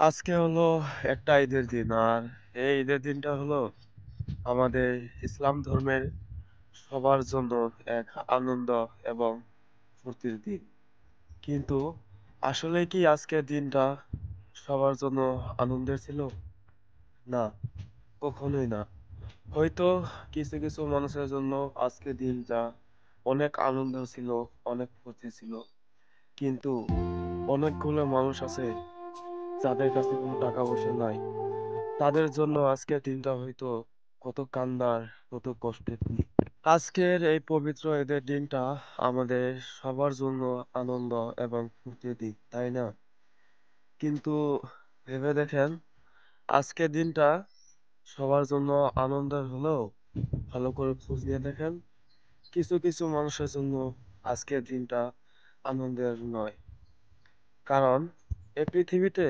আজকে হলো একটা ঈদের দিন। আর এই ঈদের দিনটা হলো আমাদের ইসলাম ধর্মের সবার জন্য এক আনন্দ এবং ফুর্তির দিন। কিন্তু আসলে কি আজকের দিনটা সবার জন্য আনন্দের ছিল? না, কখনোই না। হয়তো কিছু, কিছু মানুষের জন্য আজকের দিনটা অনেক আনন্দ ছিল, অনেক ফুর্তি ছিল। কিন্তু অনেকগুলো মানুষ আছে যাদের কাছে কোনো টাকা পয়সা নাই। তাদের জন্য আজকের দিনটা হয়তো কত কান্নার, কত কষ্টের দিন। আজকের এই পবিত্র ঈদের দিনটা আমাদের সবার জন্য আনন্দ এবং ফুর্তির দিন, তাই না? কিন্তু ভেবে দেখেন, আজকের দিনটা সবার জন্য আনন্দের হলেও ভালো করে খোঁজ নিয়ে দেখেন, কিছু কিছু মানুষের জন্য আজকের দিনটা আনন্দের নয়। কারণ এই পৃথিবীতে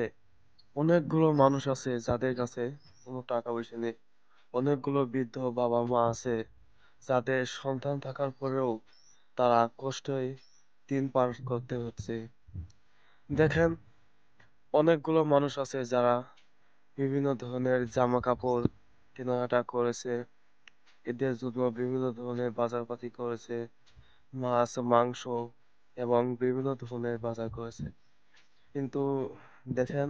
অনেকগুলো মানুষ আছে যাদের কাছে কোনো টাকা পয়সা নেই। অনেকগুলো বৃদ্ধ বাবা-মা আছে যাদের সন্তান থাকার পরেও তারা কষ্টে দিন পার করতে হচ্ছে। দেখেন, অনেকগুলো মানুষ আছে যারা বিভিন্ন ধরনের জামাকাপড় কেনাকাটা করেছে, ঈদের জন্য বিভিন্ন ধরনের বাজারপাতি করেছে, মাছ, মাংস এবং বিভিন্ন ধরনের বাজার করেছে। কিন্তু দেখেন,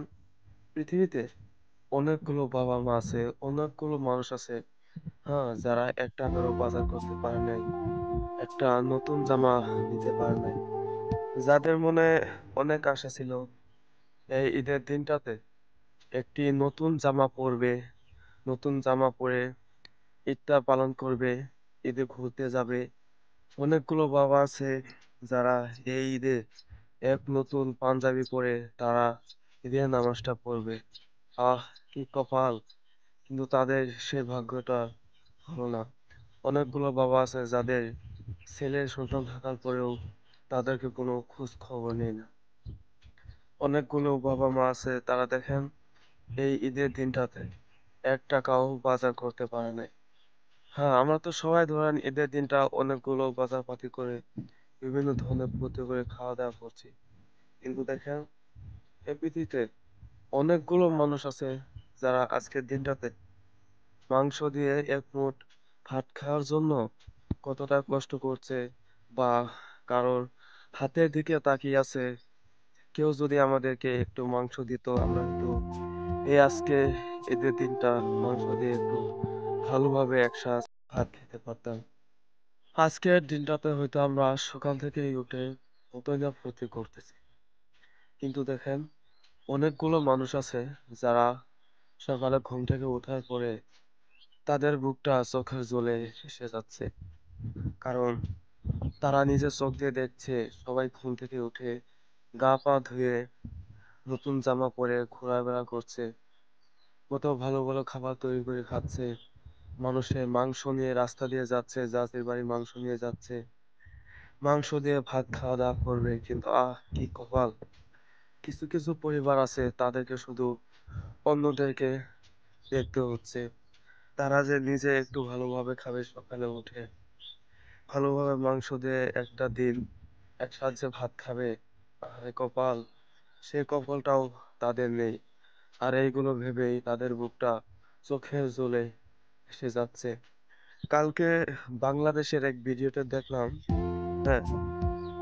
পৃথিবীতে অনেকগুলো বাবা-মা আছে, অনেকগুলো মানুষ আছে, হ্যাঁ, যারা ৳১ ও বাজার করতে পারে নাই। একটা নতুন জামা নিতে পারে নাই। যাদের মনে অনেক আশা ছিল এই ঈদের দিনটাতে একটি নতুন জামা পরবে, নতুন জামা পরে ঈদটা পালন করবে, ঈদে ঘুরতে যাবে। অনেকগুলো বাবা আছে যারা এই ঈদে এক নতুন পাঞ্জাবি পরে তারা ঈদের নামাজটা পড়বে। আহ! কি কপাল! কিন্তু তাদের সে ভাগ্যটা হলো না। অনেকগুলো বাবা আছে যাদের ছেলের সন্তান থাকার পরেও তাদেরকে কোনো খোঁজ খবর নেই না। অনেকগুলো বাবা-মা আছে তারা দেখেন এই ঈদের দিনটাতে ৳১ ও বাজার করতে পারে নাই। হ্যাঁ, আমরা তো সবাই ধরেন ঈদের দিনটা অনেকগুলো বাজারপাতি করে বিভিন্ন ধরনের ফুর্তি করে খাওয়া-দাওয়া করছি। কিন্তু দেখেন এই পৃথিবীতে অনেকগুলো মানুষ আছে যারা আজকের দিনটাতে মাংস দিয়ে এক মুঠ ভাত খাওয়ার জন্য কতটা কষ্ট করছে বা কারোর হাতের দিকে তাকিয়ে আছে। কেউ যদি আমাদেরকে একটু মাংস দিত, আমরা একটু এই আজকে ঈদের দিনটা মাংস দিয়ে একটু ভালোভাবে এক শ্বাস ভাত খেতে পারতাম। আজকের দিনটাতে হয়তো আমরা সকাল থেকেই উঠে কতই না ফুর্তি করতেছি। কিন্তু দেখেন, অনেকগুলো মানুষ আছে যারা সকালে ঘুম থেকে ওঠার পরে তাদের বুকটা চোখের জলে এসে যাচ্ছে। কারণ তারা নিজের চোখ দিয়ে দেখছে সবাই ঘুম থেকে উঠে গা পা ধুয়ে নতুন জামা পরে ঘোরাফেরা করছে। কোথাও ভালো, ভালো খাবার তৈরি করে খাচ্ছে। মানুষে মাংস নিয়ে রাস্তা দিয়ে যাচ্ছে, যাদের বাড়ি মাংস নিয়ে যাচ্ছে। মাংস দিয়ে ভাত খাওয়া-দাওয়া করবে। কিন্তু কি কপাল! কিছু, কিছু পরিবার আছে তাদেরকে শুধু অন্যদেরকে দেখতে হচ্ছে। তারা যে নিজে একটু ভালোভাবে খাবে সকালে উঠে, ভালোভাবে মাংস দিয়ে একটা দিন একসাথে যে ভাত খাবে, আহারে কপাল! সে কপালটাও তাদের নেই। আর এইগুলো ভেবেই তাদের বুকটা চোখের জলে এসে যাচ্ছে। কালকে বাংলাদেশের এক ভিডিওতে দেখলাম, হ্যাঁ,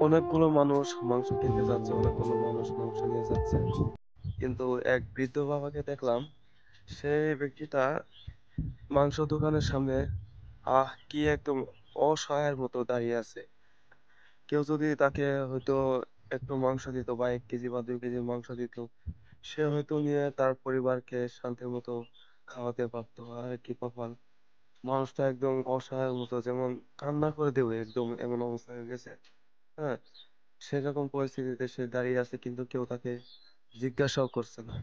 অনেকগুলো মানুষ মাংস কিনতে যাচ্ছে, অনেকগুলো মানুষ মাংস নিয়ে যাচ্ছে। কিন্তু এক বৃদ্ধ বাবাকে দেখলাম, সেই ব্যক্তিটা মাংস দোকানের সামনে কি একদম অসহায়ের মতো দাঁড়িয়ে আছে। কেউ যদি তাকে হয়তো একটু মাংস দিত বা ১ কেজি বা ২ কেজি মাংস দিত, সে হয়তো নিয়ে তার পরিবারকে শান্তির মতো খাওয়াতে পারত। আরে কি কপাল! মানুষটা একদম অসহায়ের মতো, যেমন কান্না করে দেবে একদম এমন অবস্থা হয়ে গেছে। হ্যাঁ? সেরকম পরিস্থিতিতে সে দাঁড়িয়ে আছে কিন্তু কেউ তাকে জিজ্ঞাসাও করছে না।